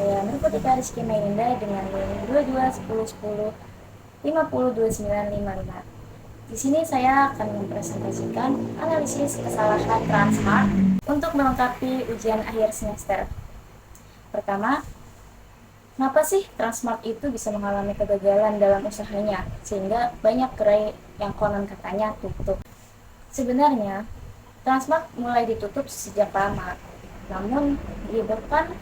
saya Nurkotika Rizky Mainda dengan NIM 221010502955. Di sini saya akan mempresentasikan analisis kesalahan Transmart untuk melengkapi ujian akhir semester. Pertama, kenapa sih Transmart itu bisa mengalami kegagalan dalam usahanya sehingga banyak gerai yang konon katanya tutup? Sebenarnya, Transmart mulai ditutup sejak lama, namun dihebohkan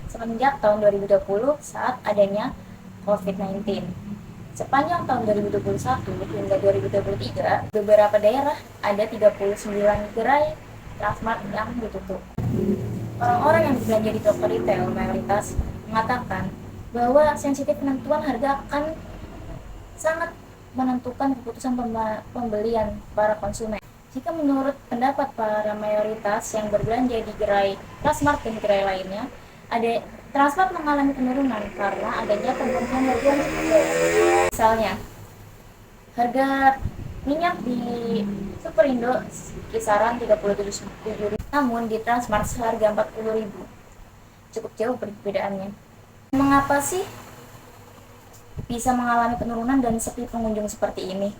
semenjak tahun 2020 saat adanya COVID-19. Sepanjang tahun 2021 hingga 2023, beberapa daerah ada 39 gerai Transmart yang ditutup. Orang-orang yang berbelanja di toko retail mayoritas mengatakan bahwa sensitif penentuan harga akan sangat menentukan keputusan pembelian para konsumen. Jika menurut pendapat para mayoritas yang berbelanja di gerai Transmart dan gerai lainnya, Transmart mengalami penurunan karena adanya pemberhentian harga yang cukup jauh. Misalnya, harga minyak di Superindo kisaran 37.000, namun di Transmart seharga 40.000. Cukup jauh perbedaannya. Mengapa sih bisa mengalami penurunan dan sepi pengunjung seperti ini?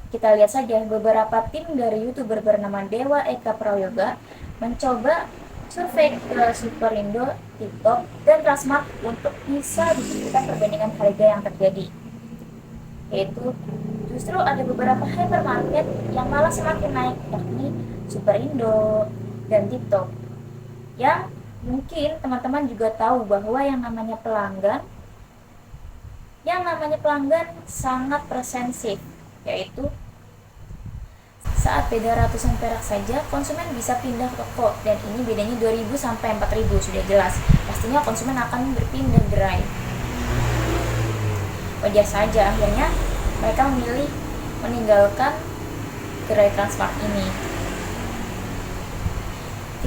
Kita lihat saja, beberapa tim dari YouTuber bernama Dewa Eka Prayoga mencoba survei ke Superindo, TikTok, dan Transmart untuk bisa diberikan perbandingan harga yang terjadi. Yaitu, justru ada beberapa hypermarket yang malah semakin naik, yakni Superindo dan TikTok. Yang mungkin teman-teman juga tahu bahwa yang namanya pelanggan sangat presensif, yaitu saat beda ratusan perak saja, konsumen bisa pindah toko, dan ini bedanya 2.000 sampai 4.000 sudah jelas. Pastinya konsumen akan berpindah gerai. Wajar saja akhirnya mereka memilih meninggalkan gerai Transmart ini.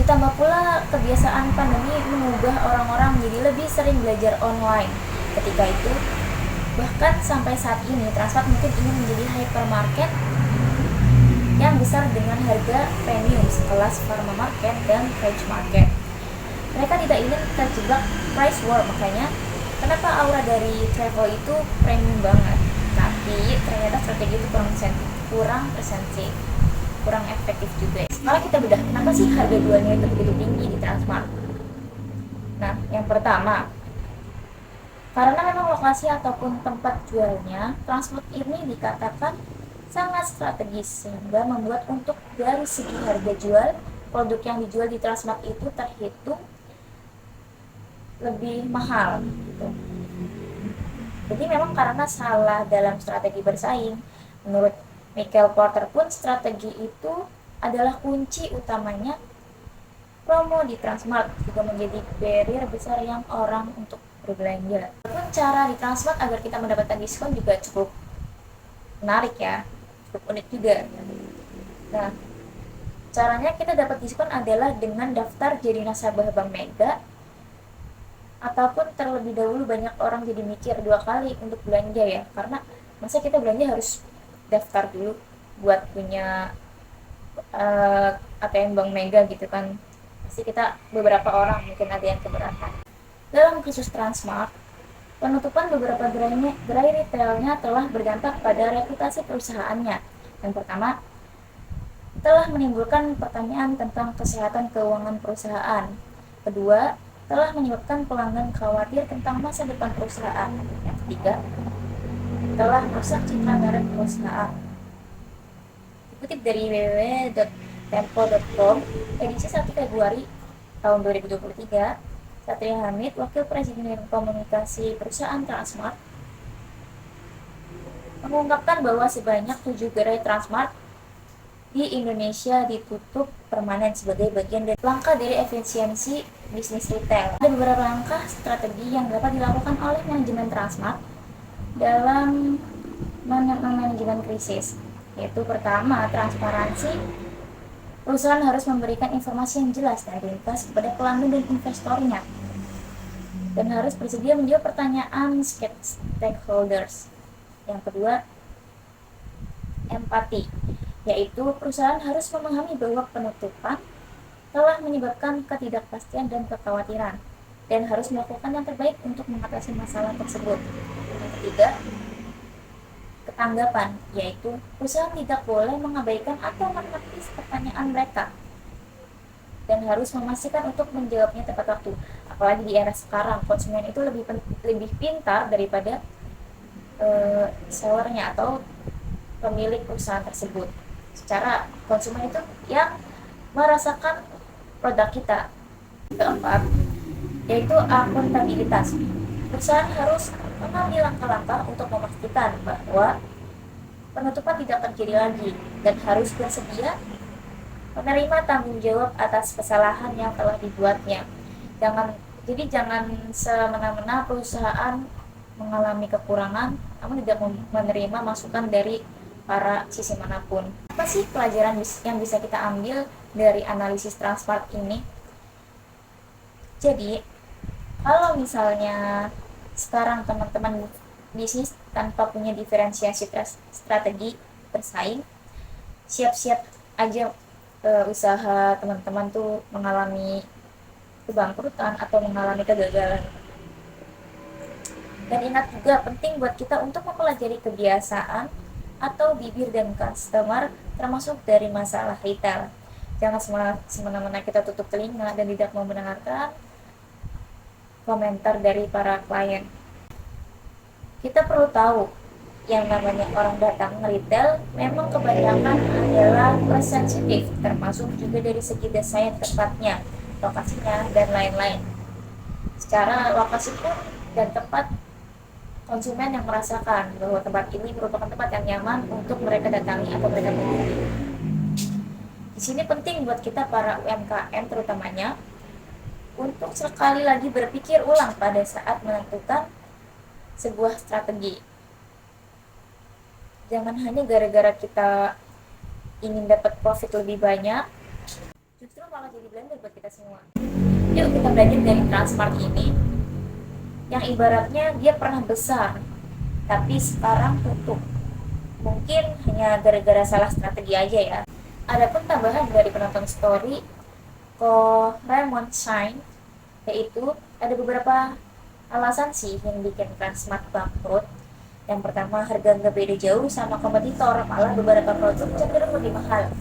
Ditambah pula kebiasaan pandemi mengubah orang-orang menjadi lebih sering belajar online. Ketika itu, bahkan sampai saat ini Transmart mungkin ingin menjadi hypermarket yang besar dengan harga premium sekelas Pharma Market dan Fresh Market. Mereka tidak ingin terjebak price war, makanya kenapa aura dari travel itu premium banget. Tapi ternyata strategi itu kurang presensif, kurang efektif juga. Sekarang kita bedah, kenapa sih harga jualnya itu begitu tinggi di Transmart? Nah, yang pertama, karena memang lokasi ataupun tempat jualnya, Transmart ini dikatakan sangat strategis sehingga membuat untuk dari segi harga jual, produk yang dijual di Transmart itu terhitung lebih mahal gitu. Jadi memang karena salah dalam strategi bersaing. Menurut Michael Porter pun strategi itu adalah kunci utamanya promo di Transmart juga menjadi barrier besar yang orang untuk berbelanja. Walaupun cara di Transmart agar kita mendapatkan diskon juga cukup menarik ya, cukup unik juga. Nah, caranya kita dapat diskon adalah dengan daftar jadi nasabah Bank Mega, ataupun terlebih dahulu banyak orang jadi mikir 2 kali untuk belanja ya, karena masa kita belanja harus daftar dulu buat punya ATM Bank Mega gitu kan. Pasti kita beberapa orang mungkin ada yang keberatan. Dalam kasus Transmart, penutupan beberapa gerai retailnya telah berdampak pada reputasi perusahaannya. Yang pertama, telah menimbulkan pertanyaan tentang kesehatan keuangan perusahaan. Kedua, telah menyebabkan pelanggan khawatir tentang masa depan perusahaan. Yang ketiga, telah merusak citra merek perusahaan. Dikutip dari www.tempo.com, edisi 1 Februari tahun 2023, Satria Hamid, Wakil Presiden Komunikasi Perusahaan Transmart, mengungkapkan bahwa sebanyak 7 gerai Transmart di Indonesia ditutup permanen sebagai bagian dari langkah dari efisiensi bisnis retail. Ada beberapa langkah strategi yang dapat dilakukan oleh manajemen Transmart dalam manajemen krisis, yaitu pertama, transparansi. Perusahaan harus memberikan informasi yang jelas dan ringkas kepada pelanggan dan investornya, dan harus bersedia menjawab pertanyaan stakeholders. Yang kedua, empati, yaitu perusahaan harus memahami bahwa penutupan telah menyebabkan ketidakpastian dan kekhawatiran. dan harus melakukan yang terbaik untuk mengatasi masalah tersebut. Yang ketiga, ketanggapan, yaitu perusahaan tidak boleh mengabaikan atau menepis pertanyaan mereka dan harus memastikan untuk menjawabnya tepat waktu. Apalagi di era sekarang, konsumen itu lebih pintar daripada sellernya atau pemilik perusahaan tersebut. Secara konsumen itu yang merasakan produk kita. Keempat, yaitu akuntabilitas. Perusahaan harus mengambil langkah-langkah untuk memastikan bahwa penutupan tidak terjadi lagi dan harus bersedia menerima tanggung jawab atas kesalahan yang telah dibuatnya. Jangan semena-mena perusahaan mengalami kekurangan namun tidak menerima masukan dari para sisi manapun. Apa sih pelajaran yang bisa kita ambil dari analisis Transmart ini? Jadi, kalau misalnya sekarang teman-teman bisnis tanpa punya diferensiasi strategi bersaing, siap-siap aja usaha teman-teman tuh mengalami kebangkrutan atau mengalami kegagalan. Dan ingat juga penting buat kita untuk mempelajari kebiasaan atau bibir dan customer termasuk dari masalah retail. Jangan semena-mena kita tutup telinga dan tidak mau mendengarkan komentar dari para klien. Kita perlu tahu yang namanya orang datang retail memang kebanyakan adalah less sensitif, termasuk juga dari segi desain tempatnya, lokasinya, dan lain-lain. Secara lokasi pun dan tempat, konsumen yang merasakan bahwa tempat ini merupakan tempat yang nyaman untuk mereka datangi atau mereka kunjungi. Di sini penting buat kita para UMKM terutamanya untuk sekali lagi berpikir ulang pada saat menentukan sebuah strategi. Jangan hanya gara-gara kita ingin dapat profit lebih banyak, justru malah jadi blender buat kita semua. Yuk kita belajar dari Transmart ini, yang ibaratnya dia pernah besar, tapi sekarang tutup. Mungkin hanya gara-gara salah strategi aja ya. Adapun tambahan dari penonton story, Raymond Shine, yaitu ada beberapa alasan sih yang bikin Transmart bangkrut. Yang pertama, harga nggak beda jauh sama kompetitor, malah beberapa produk cenderung lebih mahal.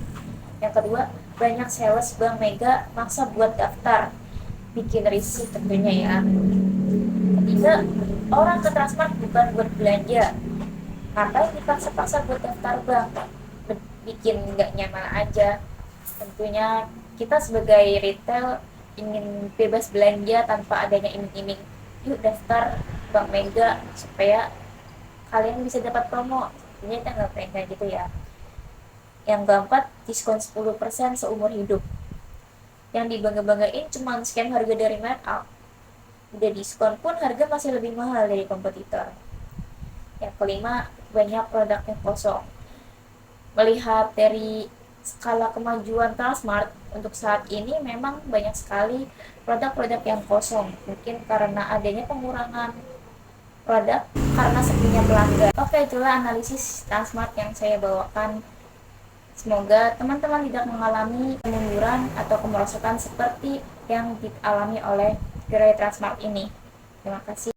Yang kedua, banyak sales Bank Mega maksa buat daftar, bikin risih tentunya ya. Ketiga, orang ke Transmart bukan buat belanja, ngapain dipaksa-paksa buat daftar bank, bikin nggak nyaman aja. Tentunya kita sebagai retail ingin bebas belanja tanpa adanya iming-iming, yuk daftar Bank Mega supaya kalian bisa dapat promo. Ini kita nggak pengen kayak gitu ya. Yang keempat, diskon 10% seumur hidup. Yang dibangga-banggain cuma scan harga dari markup. Udah diskon pun harga masih lebih mahal dari kompetitor. Yang kelima, banyak produk yang kosong. Melihat dari skala kemajuan Transmart untuk saat ini memang banyak sekali produk-produk yang kosong. Mungkin karena adanya pengurangan produk karena sepinya pelanggan. Oke, itulah analisis Transmart yang saya bawakan. Semoga teman-teman tidak mengalami kemunduran atau kemerosotan seperti yang dialami oleh gerai Transmart ini. Terima kasih.